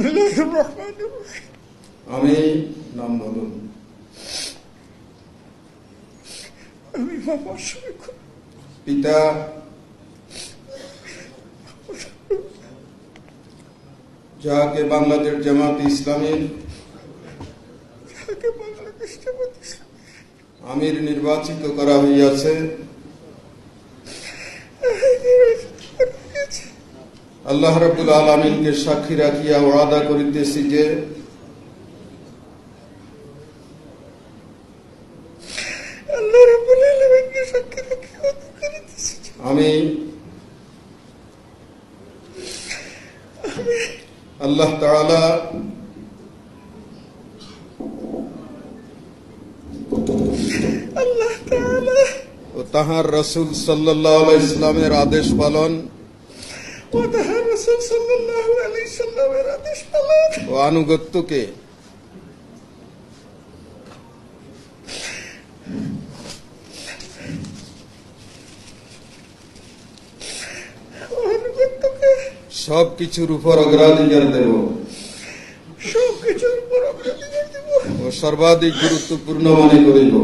বিসমিল্লাহির রহমানির রহিম। আমি নাম বলুন। আমি মোহাম্মদ শফিক, পিতা যাকে বাংলাদেশ জামাত ইসলামীর যাকে বাংলাদেশ জামাত ইসলামী আমির নির্বাচিত করা হইয়াছে, আল্লাহ রাব্বুল আলামিনকে সাক্ষী রাখিয়া ওয়াদা করিতেছি যে আল্লাহ রাব্বুল আলামিনকে সাক্ষী রেখে ওয়াদা করিতেছি যে আমি আল্লাহ তাআলা আল্লাহ তাআলা ও তাহার রাসূল সাল্লাল্লাহু আলাইহি সাল্লামের আদেশ পালন ও তাহার রাসূল সাল্লাল্লাহু আলাইহি সাল্লামের আদেশ পালন ও আনুগত্যকে অনুগত্যকে সবকিছুর উপর অগ্রাধিকার দেব সবকিছুর উপর অগ্রাধিকার দেব ও সর্বাধিক গুরুত্বপূর্ণ মনে করিব।